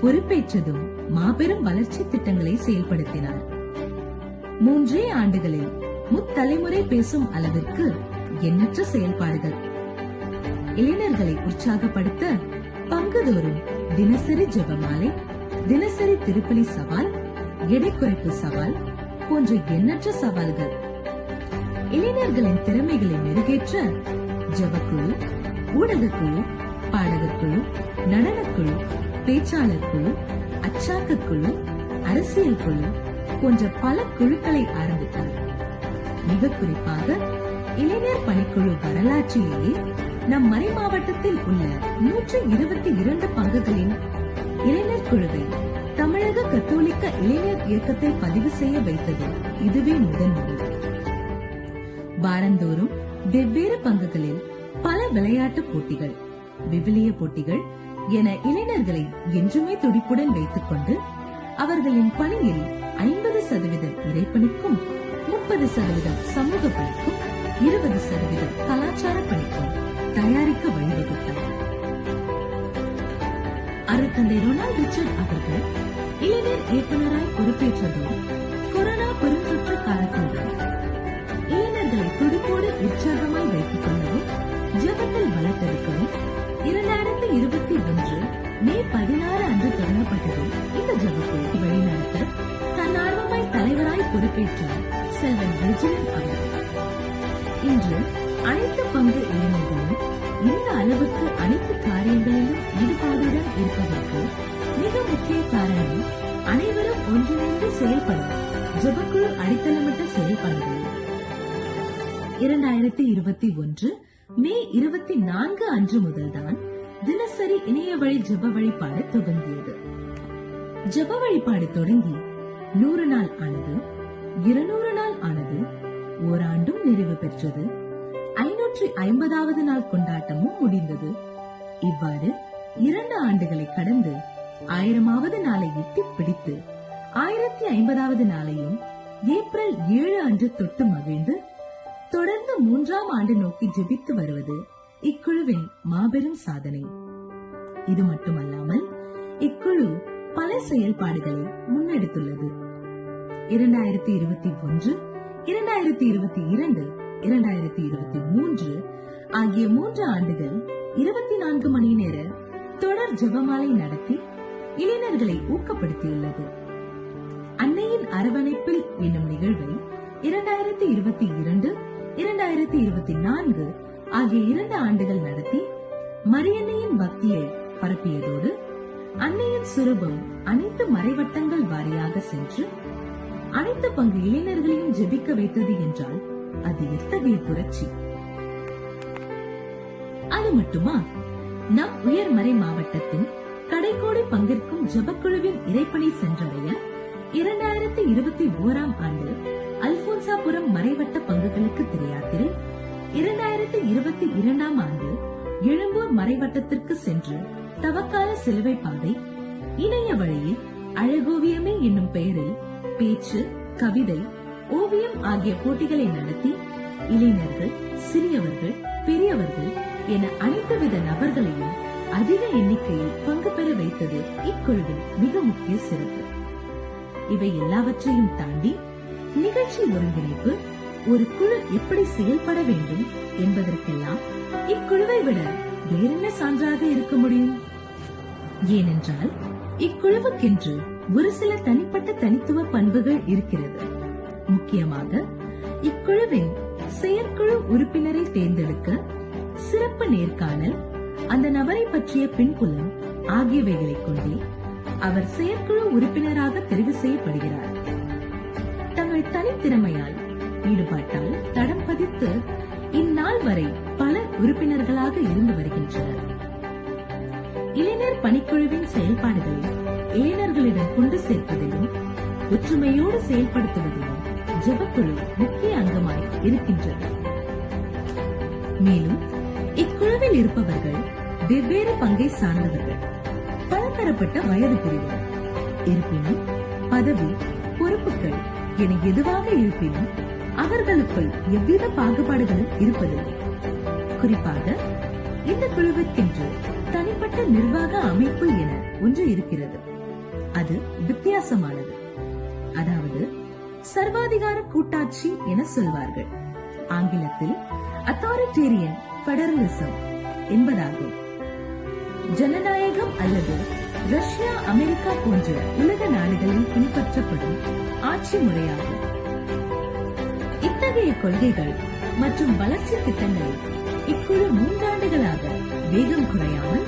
பொறுப்பேற்றதும் மாபெரும் வளர்ச்சி திட்டங்களை செயல்படுத்தினார். 3 ஆண்டுகளில் முத்தலைமுறை பேசும் அளவிற்கு எண்ணற்ற செயல்பாடுகள். இளைஞர்களை உற்சாகப்படுத்த பங்குதோறும் தினசரி ஜெபமாலை, தினசரி திருப்பலி சவால், எடை குறைப்பு சவால் போன்ற எண்ணற்ற சவால்கள். இளைஞர்களின் திறமைகளை மெருகேற்ற ஜெபக்குழு, ஊடகக்குழு, பாடகக்குழு, நடனக்குழு, பேச்சாளர் குழு, அச்சாக்க குழு, அரசியல் குழு போன்ற பல குழுக்களை ஆரம்பித்தார். மிக குறிப்பாக இளைஞர் பணிக்குழு வரலாற்றிலேயே நம் மறை மாவட்டத்தில் உள்ள 122 பங்குகளின் இளைஞர் குழுவை தமிழக கத்தோலிக்க இளைஞர் இயக்கத்தில் பதிவு செய்ய வைத்தது இதுவே முதன்முறை. வாரந்தோறும் வெவ்வேறு பங்குகளில் பல விளையாட்டு போட்டிகள், விவிலிய போட்டிகள் என இளைஞர்களை என்றுமே துடிப்புடன் வைத்துக் கொண்டு அவர்களின் பணியில் 50% இறைப்பணிக்கும், 30% சமூக பணிக்கும், 20% கலாச்சார பணிக்கும் தயாரிக்க வழிவகுத்தார். அருட்தந்தை ரொனால்ட் ரிச்சர்ட் அவர்கள் இளைஞர் இயக்குநராய் பொறுப்பேற்றதும் கொரோனா பெருந்தொற்று காலத்தில்தான். இளைஞர்களை துடிப்போடு உற்சாகமாய் வைத்துக் கொள்ளவும், ஜெபத்தில் வளர்த்தெடுக்கவும் 2021 மே 16 அன்று தொடங்கப்பட்டது. இந்த ஜெபக்குழு வழிநடத்த தன்னார்வமாய் தலைவராய் பொறுப்பேற்றார் செல்வன் விஜயன் அவர்கள். இன்று அனைத்து பங்கு இளைஞர்களும் இந்த அளவுக்கு அனைத்து காரியங்களிலும் ஈடுபாடுடன் இருப்பதற்கு மிக முக்கிய காரணம் அனைவரும் ஒன்றிணைந்து செயல்படும் ஜெபக்குழு அடித்தளமிட்ட செயல்பாடுகள். 2021 மே 24 அன்று முதல்தான் தினசரி இணைய வழி ஜெப வழிபாடு துவங்கியது. ஜெப வழிபாடு தொடங்கி 100 நாள் ஆனது, 200 நாள் ஆனது, ஓராண்டும் நிறைவு பெற்றது. 550வது நாள் கொண்டாட்டமும் முடிந்தது. இவ்வாறு 2 ஆண்டுகளை கடந்து 1000வது நாளை எட்டி பிடித்து 1050வது நாளையும் ஏப்ரல் 7 அன்று தொட்டு மகிழ்ந்து தொடர்ந்து 3ஆம் ஆண்டு நோக்கி ஜெபித்து வருவது இக்குழுவின் மாபெரும் சாதனை. இது மட்டுமல்லாமல் இக்குழு பல செயல்பாடுகளை முன்னெடுத்துள்ளது. 2021, 2022, 2023 ஆகிய 3 ஆண்டுகள் 24 மணி நேர தொடர் ஜெபமாலை நடத்தி இளைஞர்களை ஊக்கப்படுத்தியுள்ளது. அன்னையின் அரவணைப்பில் என்னும் நிகழ்வை 2022, 2024 ஆகிய 2 ஆண்டுகள் நடத்தி மரியன்னையின் பக்தியை பரப்பியதோடு அன்னையின் சுரூபம் அனைத்து மறைவட்டங்கள் வாரியாக சென்று அனைத்து பங்கு இளைஞர்களையும் ஜெபிக்க வைத்தது என்றால் அது எத்தகைய புரட்சி! அது மட்டுமா, நம் உயர்மறை மாவட்டத்தின் கடைக்கோடி பங்கிற்கும் ஜெபக்குழுவின் இறைப்பணி சென்றடைய 2021ஆம் ஆண்டு அல்போன்சாபுரம் மறைவட்ட பங்குகளுக்கு திரையாத்திரை, 2022ஆம் ஆண்டு எழும்பூர் மறைவட்டத்திற்கு சென்று தவக்கால சிலுவை பாதை, இணைய வழியில் அழகோவியமே என்னும் பெயரில் பேச்சு, கவிதை, ஓவியம் ஆகிய போட்டிகளை நடத்தி இளைஞர்கள், சிறியவர்கள், பெரியவர்கள் என அனைத்து வித நபர்களையும் அதிக எண்ணிக்கையில் பங்கு பெற வைத்தது இக்குழுவின் மிக முக்கிய சிறப்பு. இவை எல்லாவற்றையும் தாண்டி நிகழ்ச்சி ஒருங்கிணைப்பு, ஒரு குழு எப்படி செயல்பட வேண்டும் என்பதற்கெல்லாம் இக்குழுவை விட வேறென்ன சான்றாக இருக்க முடியும்? ஏனென்றால் இக்குழுவுக்கென்று ஒரு சில தனிப்பட்ட தனித்துவ பண்புகள் இருக்கிறது. முக்கியமாக இக்குழுவின் செயற்குழு உறுப்பினரை தேர்ந்தெடுக்க சிறப்பு நேர்காணல், அந்த நபரை பற்றிய பின்புலம் ஆகியவைகளை கொண்டே அவர் செயற்குழு உறுப்பினராக தெரிவு செய்யப்படுகிறார். தங்கள் தனித்திறமையால், ஈடுபாட்டால் தடம் பதித்து இந்நாள் வரை பல உறுப்பினர்களாக இருந்து வருகின்றனர். இளைஞர் பணிக்குழுவின் செயல்பாடுகளை இளைஞர்களிடம் கொண்டு சேர்ப்பதிலும் ஒற்றுமையோடு செயல்படுத்துவதிலும் ஜெபக்குழு முக்கிய அங்கமாய் இருக்கின்றது. மேலும் இக்குழுவில் இருப்பவர்கள் வெவ்வேறு பங்கை சார்ந்தவர்கள், பலதரப்பட்ட வயது பிரிவினர். இருப்பினும் பதவி, பொறுப்புகள் என எதுவாக இருப்பினும் அவர்களுக்குள் எவ்வித பாகுபாடுகளும் இருப்பதில்லை. குறிப்பாக இந்த குழுவிற்கென்று தனிப்பட்ட நிர்வாக அமைப்பு என ஒன்று இருக்கிறது. அது வித்தியாசமானது. அதாவது சர்வாதிகார கூட்டாட்சி என சொல்வார்கள். ஆங்கிலத்தில் அத்தாரிட்டேரியன் பெடரலிசம் என்பதாகும். ஜனநாயகம் அல்லது ரஷ்யா, அமெரிக்கா போன்ற உலக நாடுகளில் பின்பற்றப்படும் ஆட்சி முறையாகும். இத்தகைய கொள்கைகள் மற்றும் வளர்ச்சி திட்டங்களை இக்குழு 3 ஆண்டுகளாக வேகம் குறையாமல்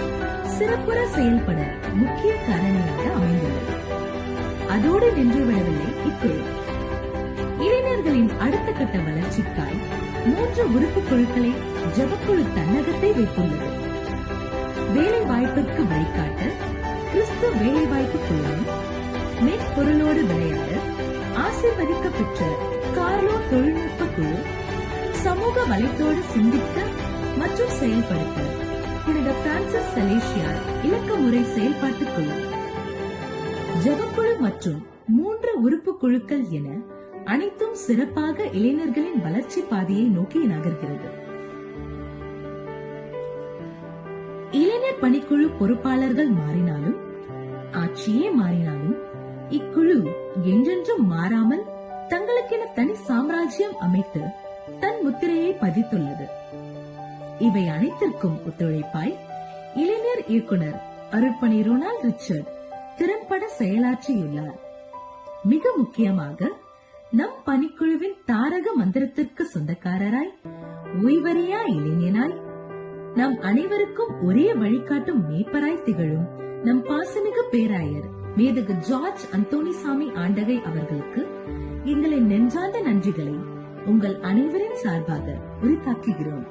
சிறப்புற செயல்பட முக்கிய காரணியாக அமைந்துள்ளது. அதோடு நின்றுவிடவில்லை இக்குழு. இளைஞர்களின் அடுத்த கட்ட வளர்ச்சிக்காய் 3 உறுப்பு குழுக்களை ஜபக்குழு தன்னகத்தை வைத்துள்ளது. வேலை வாய்ப்பிற்கு வழிகாட்ட கிறிஸ்து வேலைவாய்ப்பு குழுவும், மென்பொருளோடு விளையாட ஆசீர்வதிக்க பெற்ற கார்லோ தொழில்நுட்ப குழு, சமூக வலைத்தோடு சிந்திக்க மற்றும் செயல்படுத்த புனித பிரான்சிஸ் சலேசியார் இலக்கமுறை செயல்பாட்டு குழு, ஜபக்குழு மற்றும் 3 உறுப்பு குழுக்கள் என அனைத்தும் சிறப்பாக இளைஞர்களின் வளர்ச்சி பாதையை நோக்கி நகர்கிறது. இளைஞர் பணிக்குழு பொறுப்பாளர்கள் மாறினாலும், ஆட்சியே மாறினாலும், இக்குழு என்றென்றும் மாறாமல் தங்களுக்கென தனி சாம்ராஜ்யம் அமைத்து தன் முத்திரையை பதித்துள்ளது. இவை அனைத்திற்கும் ஒத்துழைப்பாய் இளைஞர் இயக்குனர் அருட்பணி ரொனால்ட் ரிச்சர்ட் திறம்பட செயலாற்றியுள்ளார். மிக முக்கியமாக நம் பணிக்குழுவின் தாரக மந்திரத்திற்கு சொந்தக்காரராய், ஓய்வறியா இளைஞனாய், நம் அனைவருக்கும் ஒரே வழிகாட்டும் மேய்ப்பராய் திகழும் நம் பாசமிகு பேராயர் மேதகு ஜார்ஜ் அந்தோணிசாமி ஆண்டகை அவர்களுக்கு எங்களின் நெஞ்சார்ந்த நன்றிகளை உங்கள் அனைவரின் சார்பாக உரித்தாக்குகிறோம்.